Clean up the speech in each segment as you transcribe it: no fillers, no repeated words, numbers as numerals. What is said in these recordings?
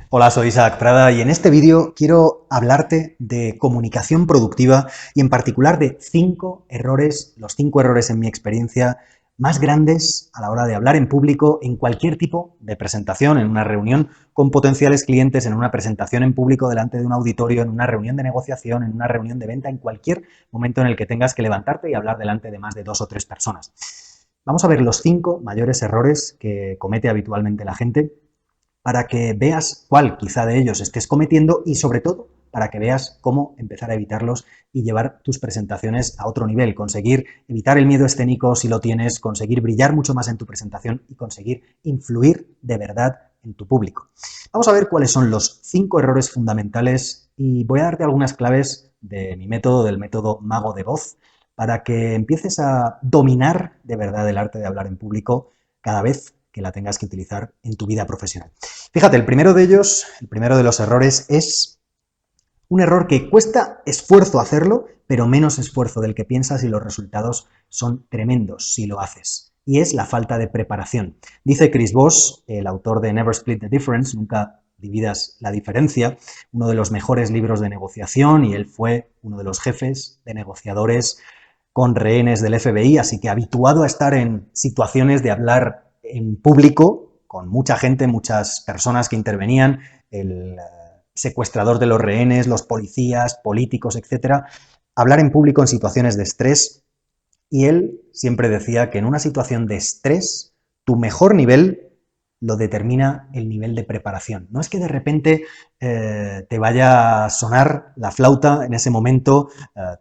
Hola, soy Isaac Prada y en este vídeo quiero hablarte de comunicación productiva y en particular de 5 errores, los 5 errores en mi experiencia más grandes a la hora de hablar en público en cualquier tipo de presentación, en una reunión con potenciales clientes, en una presentación en público delante de un auditorio, en una reunión de negociación, en una reunión de venta, en cualquier momento en el que tengas que levantarte y hablar delante de más de 2 o 3 personas. Vamos a ver los 5 mayores errores que comete habitualmente la gente para que veas cuál quizá de ellos estés cometiendo y sobre todo para que veas cómo empezar a evitarlos y llevar tus presentaciones a otro nivel, conseguir evitar el miedo escénico si lo tienes, conseguir brillar mucho más en tu presentación y conseguir influir de verdad en tu público. Vamos a ver cuáles son los 5 errores fundamentales y voy a darte algunas claves de mi método, del método Mago de Voz, para que empieces a dominar de verdad el arte de hablar en público cada vez que la tengas que utilizar en tu vida profesional. Fíjate, el primero de ellos, el primero de los errores es un error que cuesta esfuerzo hacerlo, pero menos esfuerzo del que piensas y los resultados son tremendos si lo haces. Y es la falta de preparación. Dice Chris Voss, el autor de Never Split the Difference, nunca dividas la diferencia, uno de los mejores libros de negociación, y él fue uno de los jefes de negociadores con rehenes del FBI, así que habituado a estar en situaciones de hablar en público, con mucha gente, muchas personas que intervenían, el secuestrador de los rehenes, los policías, políticos, etc. Hablar en público en situaciones de estrés, y él siempre decía que en una situación de estrés, tu mejor nivel lo determina el nivel de preparación. No es que de repente te vaya a sonar la flauta en ese momento,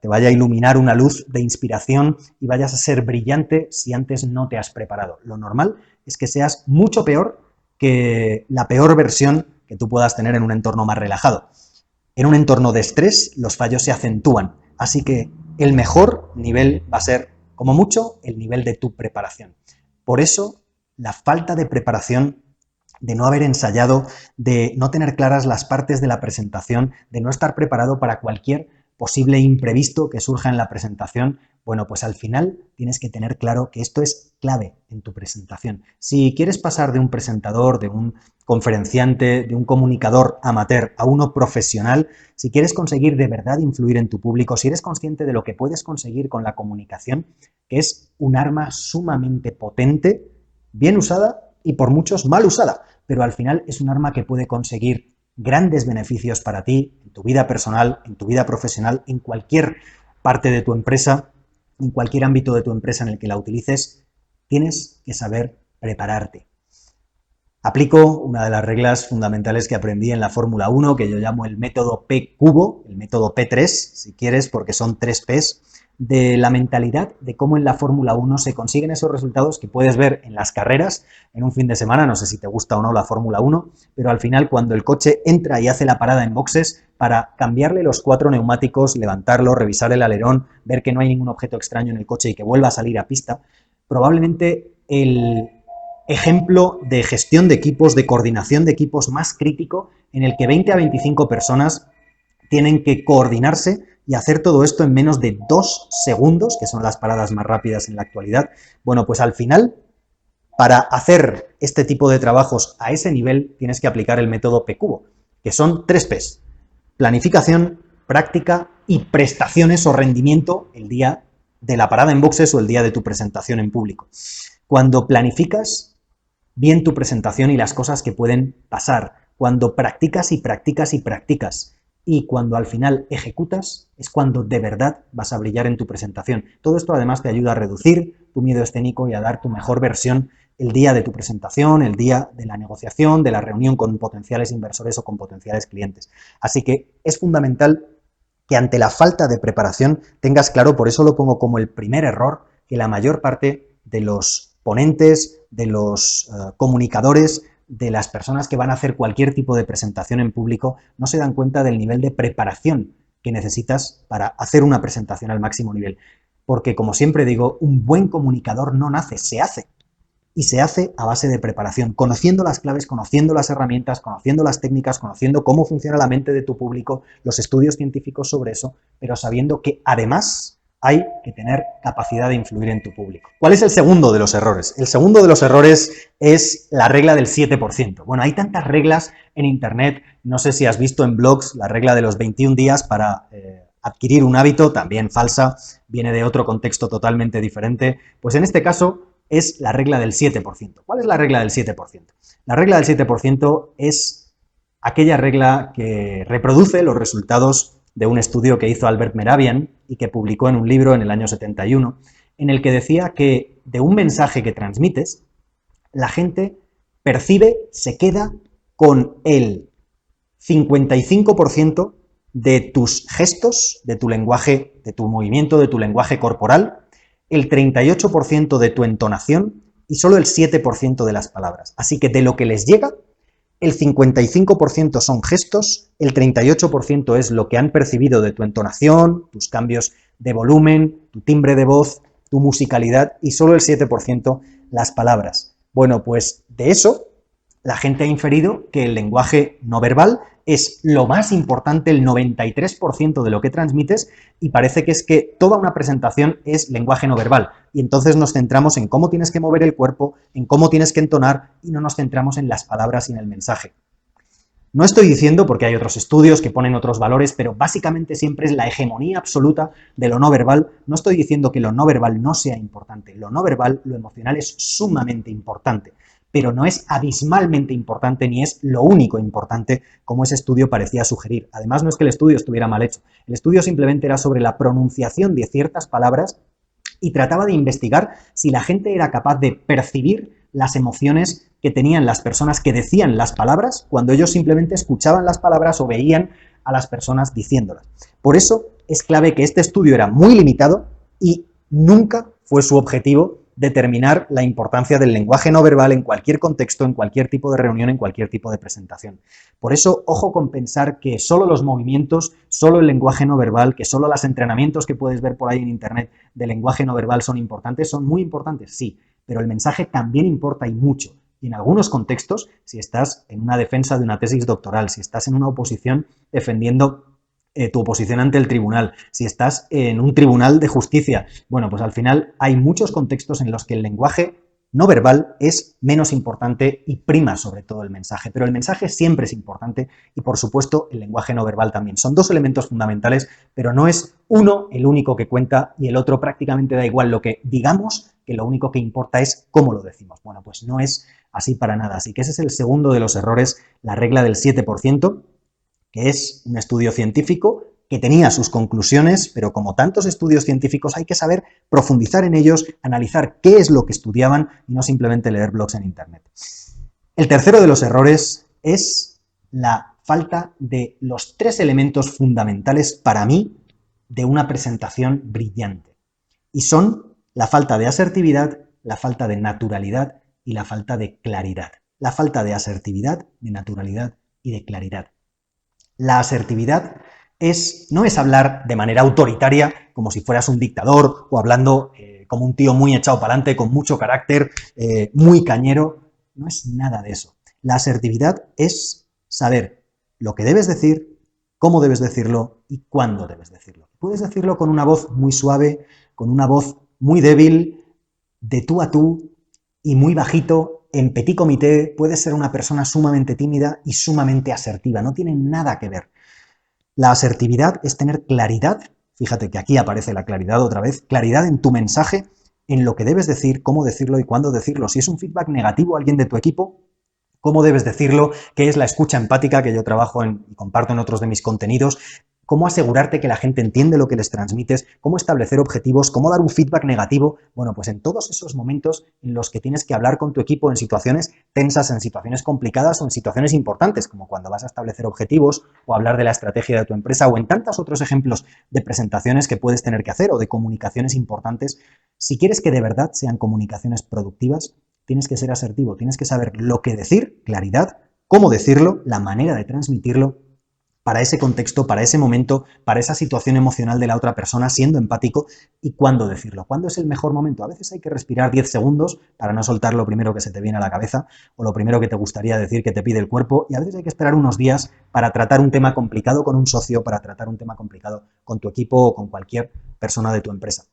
te vaya a iluminar una luz de inspiración y vayas a ser brillante si antes no te has preparado. Lo normal es que seas mucho peor que la peor versión que tú puedas tener en un entorno más relajado. En un entorno de estrés, los fallos se acentúan, así que el mejor nivel va a ser, como mucho, el nivel de tu preparación. Por eso, la falta de preparación, de no haber ensayado, de no tener claras las partes de la presentación, de no estar preparado para cualquier posible imprevisto que surja en la presentación, bueno, pues al final tienes que tener claro que esto es clave en tu presentación. Si quieres pasar de un presentador, de un conferenciante, de un comunicador amateur a uno profesional, si quieres conseguir de verdad influir en tu público, si eres consciente de lo que puedes conseguir con la comunicación, que es un arma sumamente potente, bien usada y por muchos mal usada, pero al final es un arma que puede conseguir grandes beneficios para ti, en tu vida personal, en tu vida profesional, en cualquier parte de tu empresa, en cualquier ámbito de tu empresa en el que la utilices, tienes que saber prepararte. Aplico una de las reglas fundamentales que aprendí en la Fórmula 1, que yo llamo el método P cubo, el método P3, si quieres, porque son 3 Ps, de la mentalidad de cómo en la Fórmula 1 se consiguen esos resultados que puedes ver en las carreras en un fin de semana. No sé si te gusta o no la Fórmula 1, pero al final cuando el coche entra y hace la parada en boxes para cambiarle los 4 neumáticos, levantarlo, revisar el alerón, ver que no hay ningún objeto extraño en el coche y que vuelva a salir a pista, probablemente el ejemplo de gestión de equipos, de coordinación de equipos más crítico, en el que 20 a 25 personas tienen que coordinarse y hacer todo esto en menos de 2 segundos, que son las paradas más rápidas en la actualidad. Bueno, pues al final, para hacer este tipo de trabajos a ese nivel, tienes que aplicar el método P cubo, que son 3 Ps: planificación, práctica y prestaciones o rendimiento el día de la parada en boxes o el día de tu presentación en público. Cuando planificas bien tu presentación y las cosas que pueden pasar, cuando practicas y practicas y practicas, y cuando al final ejecutas, es cuando de verdad vas a brillar en tu presentación. Todo esto además te ayuda a reducir tu miedo escénico y a dar tu mejor versión el día de tu presentación, el día de la negociación, de la reunión con potenciales inversores o con potenciales clientes. Así que es fundamental que ante la falta de preparación tengas claro, por eso lo pongo como el primer error, que la mayor parte de los ponentes, de los comunicadores, de las personas que van a hacer cualquier tipo de presentación en público, no se dan cuenta del nivel de preparación que necesitas para hacer una presentación al máximo nivel. Porque, como siempre digo, un buen comunicador no nace, se hace. Y se hace a base de preparación, conociendo las claves, conociendo las herramientas, conociendo las técnicas, conociendo cómo funciona la mente de tu público, los estudios científicos sobre eso, pero sabiendo que además hay que tener capacidad de influir en tu público. ¿Cuál es el segundo de los errores? El segundo de los errores es la regla del 7%. Bueno, hay tantas reglas en Internet, no sé si has visto en blogs la regla de los 21 días para adquirir un hábito, también falsa, viene de otro contexto totalmente diferente. Pues en este caso es la regla del 7%. ¿Cuál es la regla del 7%? La regla del 7% es aquella regla que reproduce los resultados de un estudio que hizo Albert Mehrabian y que publicó en un libro en el año 71, en el que decía que de un mensaje que transmites, la gente percibe, se queda con el 55% de tus gestos, de tu lenguaje, de tu movimiento, de tu lenguaje corporal, el 38% de tu entonación y solo el 7% de las palabras. Así que de lo que les llega, el 55% son gestos, el 38% es lo que han percibido de tu entonación, tus cambios de volumen, tu timbre de voz, tu musicalidad y solo el 7% las palabras. Bueno, pues de eso la gente ha inferido que el lenguaje no verbal es lo más importante, el 93% de lo que transmites, y parece que es que toda una presentación es lenguaje no verbal. Y entonces nos centramos en cómo tienes que mover el cuerpo, en cómo tienes que entonar, y no nos centramos en las palabras y en el mensaje. No estoy diciendo, porque hay otros estudios que ponen otros valores, pero básicamente siempre es la hegemonía absoluta de lo no verbal. No estoy diciendo que lo no verbal no sea importante. Lo no verbal, lo emocional es sumamente importante, pero no es abismalmente importante ni es lo único importante como ese estudio parecía sugerir. Además, no es que el estudio estuviera mal hecho. El estudio simplemente era sobre la pronunciación de ciertas palabras y trataba de investigar si la gente era capaz de percibir las emociones que tenían las personas que decían las palabras cuando ellos simplemente escuchaban las palabras o veían a las personas diciéndolas. Por eso es clave que este estudio era muy limitado y nunca fue su objetivo determinar la importancia del lenguaje no verbal en cualquier contexto, en cualquier tipo de reunión, en cualquier tipo de presentación. Por eso, ojo con pensar que solo los movimientos, solo el lenguaje no verbal, que solo los entrenamientos que puedes ver por ahí en Internet de lenguaje no verbal son importantes. Son muy importantes, sí, pero el mensaje también importa y mucho. Y en algunos contextos, si estás en una defensa de una tesis doctoral, si estás en una oposición defendiendo tu oposición ante el tribunal, si estás en un tribunal de justicia, bueno, pues al final hay muchos contextos en los que el lenguaje no verbal es menos importante y prima sobre todo el mensaje, pero el mensaje siempre es importante y por supuesto el lenguaje no verbal también. Son dos elementos fundamentales, pero no es uno el único que cuenta y el otro prácticamente da igual lo que digamos, que lo único que importa es cómo lo decimos. Bueno, pues no es así para nada, así que ese es el segundo de los errores, la regla del 7%, que es un estudio científico que tenía sus conclusiones, pero como tantos estudios científicos hay que saber profundizar en ellos, analizar qué es lo que estudiaban y no simplemente leer blogs en Internet. El tercero de los errores es la falta de los tres elementos fundamentales para mí de una presentación brillante. Y son la falta de asertividad, la falta de naturalidad y la falta de claridad. La falta de asertividad, de naturalidad y de claridad. La asertividad no es hablar de manera autoritaria, como si fueras un dictador, o hablando como un tío muy echado para adelante, con mucho carácter, muy cañero. No es nada de eso. La asertividad es saber lo que debes decir, cómo debes decirlo y cuándo debes decirlo. Puedes decirlo con una voz muy suave, con una voz muy débil, de tú a tú y muy bajito. En petit comité puedes ser una persona sumamente tímida y sumamente asertiva. No tiene nada que ver. La asertividad es tener claridad. Fíjate que aquí aparece la claridad otra vez. Claridad en tu mensaje, en lo que debes decir, cómo decirlo y cuándo decirlo. Si es un feedback negativo a alguien de tu equipo, cómo debes decirlo, qué es la escucha empática que yo trabajo y comparto en otros de mis contenidos, cómo asegurarte que la gente entiende lo que les transmites, cómo establecer objetivos, cómo dar un feedback negativo. Bueno, pues en todos esos momentos en los que tienes que hablar con tu equipo en situaciones tensas, en situaciones complicadas o en situaciones importantes, como cuando vas a establecer objetivos o hablar de la estrategia de tu empresa o en tantos otros ejemplos de presentaciones que puedes tener que hacer o de comunicaciones importantes, si quieres que de verdad sean comunicaciones productivas, tienes que ser asertivo, tienes que saber lo que decir, claridad, cómo decirlo, la manera de transmitirlo para ese contexto, para ese momento, para esa situación emocional de la otra persona, siendo empático y cuándo decirlo. ¿Cuándo es el mejor momento? A veces hay que respirar 10 segundos para no soltar lo primero que se te viene a la cabeza o lo primero que te gustaría decir que te pide el cuerpo, y a veces hay que esperar unos días para tratar un tema complicado con un socio, para tratar un tema complicado con tu equipo o con cualquier persona de tu empresa.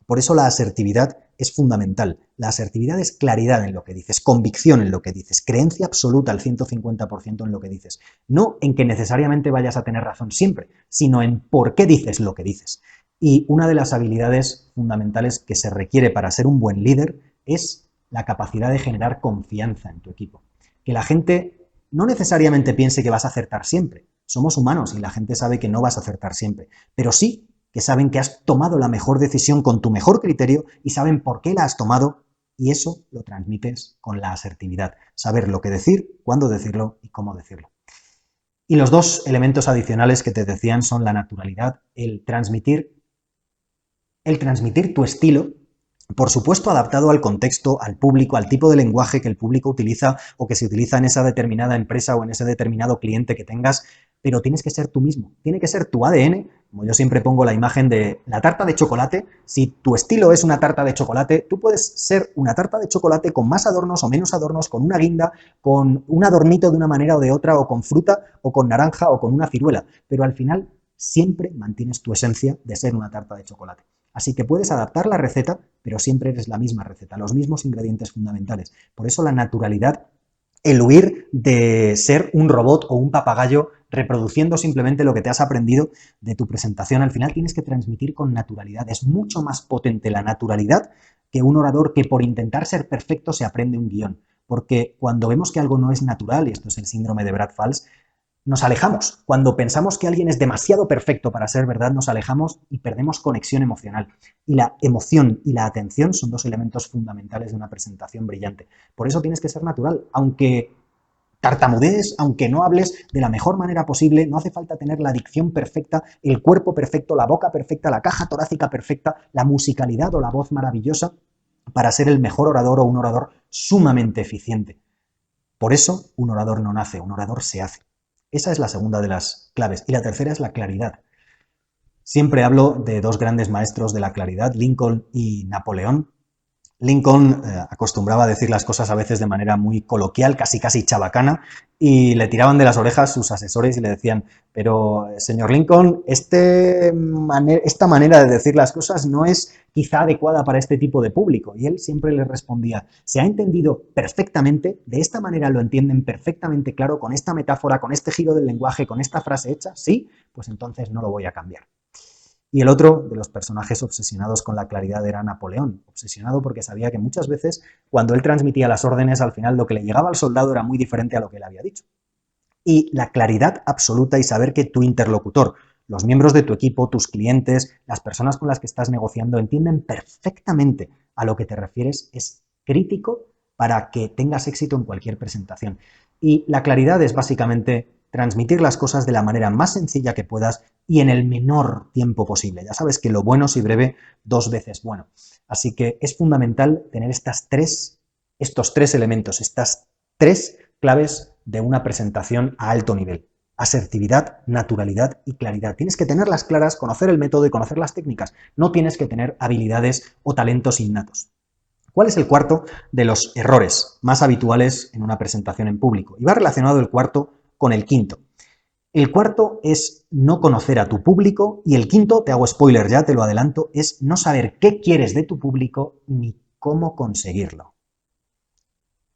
Por eso la asertividad es fundamental. La asertividad es claridad en lo que dices, convicción en lo que dices, creencia absoluta al 150% en lo que dices. No en que necesariamente vayas a tener razón siempre, sino en por qué dices lo que dices. Y una de las habilidades fundamentales que se requiere para ser un buen líder es la capacidad de generar confianza en tu equipo. Que la gente no necesariamente piense que vas a acertar siempre. Somos humanos y la gente sabe que no vas a acertar siempre, pero sí que saben que has tomado la mejor decisión con tu mejor criterio y saben por qué la has tomado, y eso lo transmites con la asertividad. Saber lo que decir, cuándo decirlo y cómo decirlo. Y los dos elementos adicionales que te decían son la naturalidad, el transmitir tu estilo, por supuesto adaptado al contexto, al público, al tipo de lenguaje que el público utiliza o que se utiliza en esa determinada empresa o en ese determinado cliente que tengas, pero tienes que ser tú mismo, tiene que ser tu ADN, como yo siempre pongo la imagen de la tarta de chocolate. Si tu estilo es una tarta de chocolate, tú puedes ser una tarta de chocolate con más adornos o menos adornos, con una guinda, con un adornito de una manera o de otra, o con fruta, o con naranja, o con una ciruela, pero al final siempre mantienes tu esencia de ser una tarta de chocolate. Así que puedes adaptar la receta, pero siempre eres la misma receta, los mismos ingredientes fundamentales. Por eso la naturalidad, el huir de ser un robot o un papagayo reproduciendo simplemente lo que te has aprendido de tu presentación. Al final tienes que transmitir con naturalidad. Es mucho más potente la naturalidad que un orador que por intentar ser perfecto se aprende un guión. Porque cuando vemos que algo no es natural, y esto es el síndrome de Brad Falls, nos alejamos. Cuando pensamos que alguien es demasiado perfecto para ser verdad, nos alejamos y perdemos conexión emocional. Y la emoción y la atención son dos elementos fundamentales de una presentación brillante. Por eso tienes que ser natural. Aunque tartamudees, aunque no hables de la mejor manera posible, no hace falta tener la dicción perfecta, el cuerpo perfecto, la boca perfecta, la caja torácica perfecta, la musicalidad o la voz maravillosa para ser el mejor orador o un orador sumamente eficiente. Por eso un orador no nace, un orador se hace. Esa es la segunda de las claves. Y la tercera es la claridad. Siempre hablo de dos grandes maestros de la claridad, Lincoln y Napoleón. Lincoln acostumbraba a decir las cosas a veces de manera muy coloquial, casi chabacana, y le tiraban de las orejas sus asesores y le decían: pero señor Lincoln, esta manera de decir las cosas no es quizá adecuada para este tipo de público. Y él siempre les respondía: se ha entendido perfectamente, de esta manera lo entienden perfectamente claro, con esta metáfora, con este giro del lenguaje, con esta frase hecha, sí, pues entonces no lo voy a cambiar. Y el otro de los personajes obsesionados con la claridad era Napoleón, obsesionado porque sabía que muchas veces cuando él transmitía las órdenes, al final lo que le llegaba al soldado era muy diferente a lo que él había dicho. Y la claridad absoluta y saber que tu interlocutor, los miembros de tu equipo, tus clientes, las personas con las que estás negociando entienden perfectamente a lo que te refieres es crítico para que tengas éxito en cualquier presentación. Y la claridad es básicamente transmitir las cosas de la manera más sencilla que puedas y en el menor tiempo posible. Ya sabes que lo bueno si breve, dos veces bueno. Así que es fundamental tener estos tres elementos, estas tres claves de una presentación a alto nivel: asertividad, naturalidad y claridad. Tienes que tenerlas claras, conocer el método y conocer las técnicas. No tienes que tener habilidades o talentos innatos. ¿Cuál es el cuarto de los errores más habituales en una presentación en público? Y va relacionado el cuarto con el quinto. El cuarto es no conocer a tu público y el quinto, te hago spoiler ya, te lo adelanto, es no saber qué quieres de tu público ni cómo conseguirlo.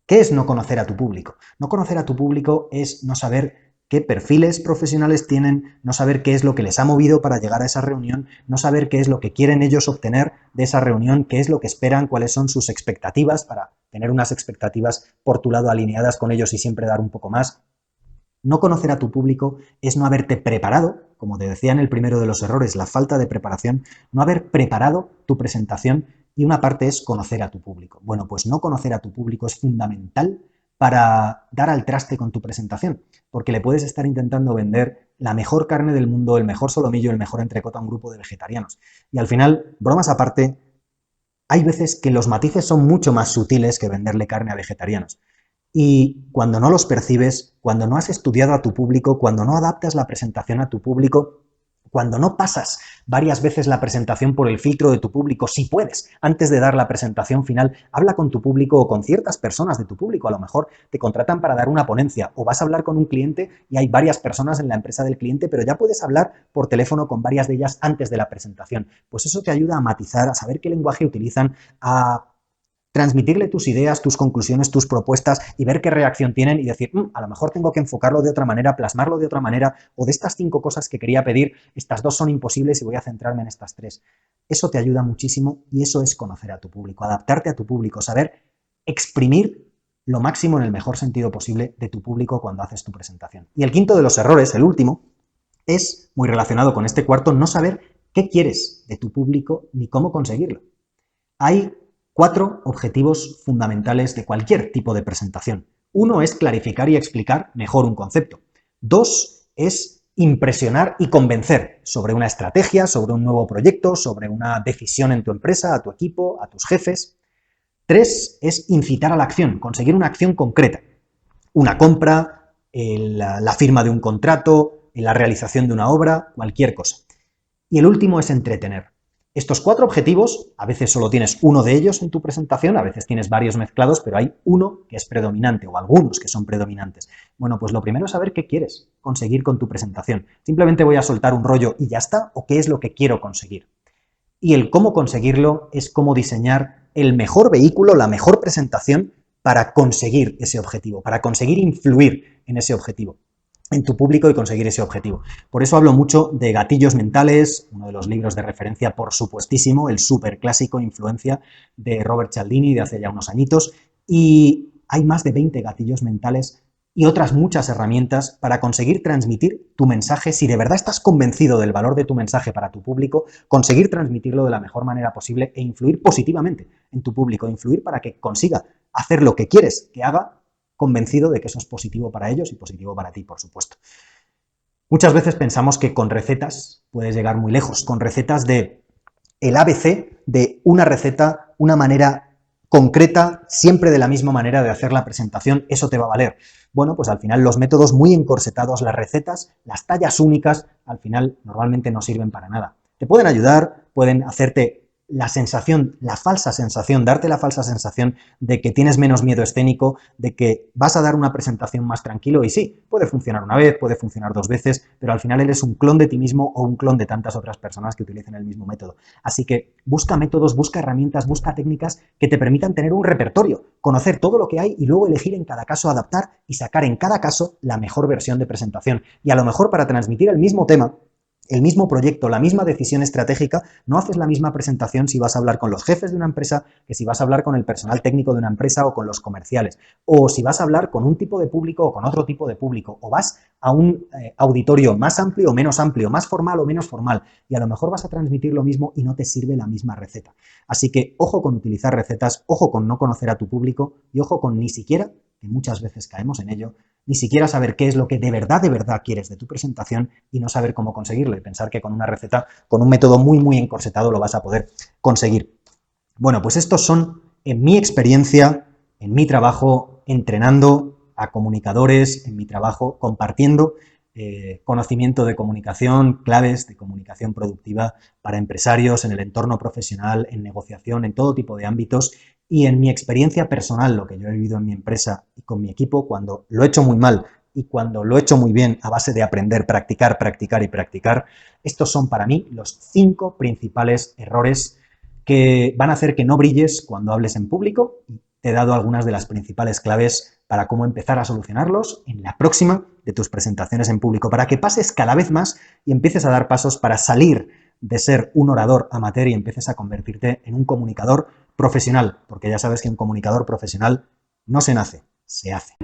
¿Qué es no conocer a tu público? No conocer a tu público es no saber qué perfiles profesionales tienen, no saber qué es lo que les ha movido para llegar a esa reunión, no saber qué es lo que quieren ellos obtener de esa reunión, qué es lo que esperan, cuáles son sus expectativas, para tener unas expectativas por tu lado alineadas con ellos y siempre dar un poco más. No conocer a tu público es no haberte preparado, como te decía en el primero de los errores, la falta de preparación, no haber preparado tu presentación, y una parte es conocer a tu público. Bueno, pues no conocer a tu público es fundamental para dar al traste con tu presentación, porque le puedes estar intentando vender la mejor carne del mundo, el mejor solomillo, el mejor entrecot a un grupo de vegetarianos. Y al final, bromas aparte, hay veces que los matices son mucho más sutiles que venderle carne a vegetarianos. Y cuando no los percibes, cuando no has estudiado a tu público, cuando no adaptas la presentación a tu público, cuando no pasas varias veces la presentación por el filtro de tu público, si puedes, antes de dar la presentación final, habla con tu público o con ciertas personas de tu público. A lo mejor te contratan para dar una ponencia o vas a hablar con un cliente y hay varias personas en la empresa del cliente, pero ya puedes hablar por teléfono con varias de ellas antes de la presentación. Pues eso te ayuda a matizar, a saber qué lenguaje utilizan, a transmitirle tus ideas, tus conclusiones, tus propuestas y ver qué reacción tienen y decir, a lo mejor tengo que enfocarlo de otra manera, plasmarlo de otra manera, o de estas 5 cosas que quería pedir, estas 2 son imposibles y voy a centrarme en estas 3. Eso te ayuda muchísimo y eso es conocer a tu público, adaptarte a tu público, saber exprimir lo máximo en el mejor sentido posible de tu público cuando haces tu presentación. Y el quinto de los errores, el último, es muy relacionado con este cuarto, no saber qué quieres de tu público ni cómo conseguirlo. Hay 4 objetivos fundamentales de cualquier tipo de presentación. 1 es clarificar y explicar mejor un concepto. 2 es impresionar y convencer sobre una estrategia, sobre un nuevo proyecto, sobre una decisión en tu empresa, a tu equipo, a tus jefes. 3 es incitar a la acción, conseguir una acción concreta. Una compra, la firma de un contrato, la realización de una obra, cualquier cosa. Y el último es entretener. Estos 4 objetivos, a veces solo tienes uno de ellos en tu presentación, a veces tienes varios mezclados, pero hay uno que es predominante o algunos que son predominantes. Bueno, pues lo primero es saber qué quieres conseguir con tu presentación. ¿Simplemente voy a soltar un rollo y ya está? ¿O qué es lo que quiero conseguir? Y el cómo conseguirlo es cómo diseñar el mejor vehículo, la mejor presentación para conseguir ese objetivo, para conseguir influir en ese objetivo, en tu público y conseguir ese objetivo. Por eso hablo mucho de gatillos mentales, uno de los libros de referencia, por supuestísimo, el súper clásico Influencia de Robert Cialdini de hace ya unos añitos, y hay más de 20 gatillos mentales y otras muchas herramientas para conseguir transmitir tu mensaje. Si de verdad estás convencido del valor de tu mensaje para tu público, conseguir transmitirlo de la mejor manera posible e influir positivamente en tu público, influir para que consiga hacer lo que quieres que haga, convencido de que eso es positivo para ellos y positivo para ti, por supuesto. Muchas veces pensamos que con recetas puedes llegar muy lejos, con recetas de el ABC, de una receta, una manera concreta, siempre de la misma manera de hacer la presentación, eso te va a valer. Bueno, pues al final los métodos muy encorsetados, las recetas, las tallas únicas, al final normalmente no sirven para nada. Te pueden ayudar, pueden hacerte la sensación, la falsa sensación, darte la falsa sensación de que tienes menos miedo escénico, de que vas a dar una presentación más tranquilo y sí, puede funcionar una vez, puede funcionar 2 veces, pero al final eres un clon de ti mismo o un clon de tantas otras personas que utilicen el mismo método. Así que busca métodos, busca herramientas, busca técnicas que te permitan tener un repertorio, conocer todo lo que hay y luego elegir en cada caso, adaptar y sacar en cada caso la mejor versión de presentación. Y a lo mejor para transmitir el mismo tema, el mismo proyecto, la misma decisión estratégica, no haces la misma presentación si vas a hablar con los jefes de una empresa que si vas a hablar con el personal técnico de una empresa o con los comerciales, o si vas a hablar con un tipo de público o con otro tipo de público, o vas a un auditorio más amplio o menos amplio, más formal o menos formal, y a lo mejor vas a transmitir lo mismo y no te sirve la misma receta. Así que ojo con utilizar recetas, ojo con no conocer a tu público y ojo con ni siquiera, que muchas veces caemos en ello, ni siquiera saber qué es lo que de verdad quieres de tu presentación y no saber cómo conseguirlo y pensar que con una receta, con un método muy encorsetado lo vas a poder conseguir. Bueno, pues estos son, en mi experiencia, en mi trabajo, entrenando a comunicadores, en mi trabajo, compartiendo conocimiento de comunicación, claves de comunicación productiva para empresarios en el entorno profesional, en negociación, en todo tipo de ámbitos. Y en mi experiencia personal, lo que yo he vivido en mi empresa y con mi equipo, cuando lo he hecho muy mal y cuando lo he hecho muy bien a base de aprender, practicar, practicar y practicar, estos son para mí los 5 principales errores que van a hacer que no brilles cuando hables en público. Te he dado algunas de las principales claves para cómo empezar a solucionarlos en la próxima de tus presentaciones en público, para que pases cada vez más y empieces a dar pasos para salir de ser un orador amateur y empieces a convertirte en un comunicador profesional, porque ya sabes que un comunicador profesional no se nace, se hace.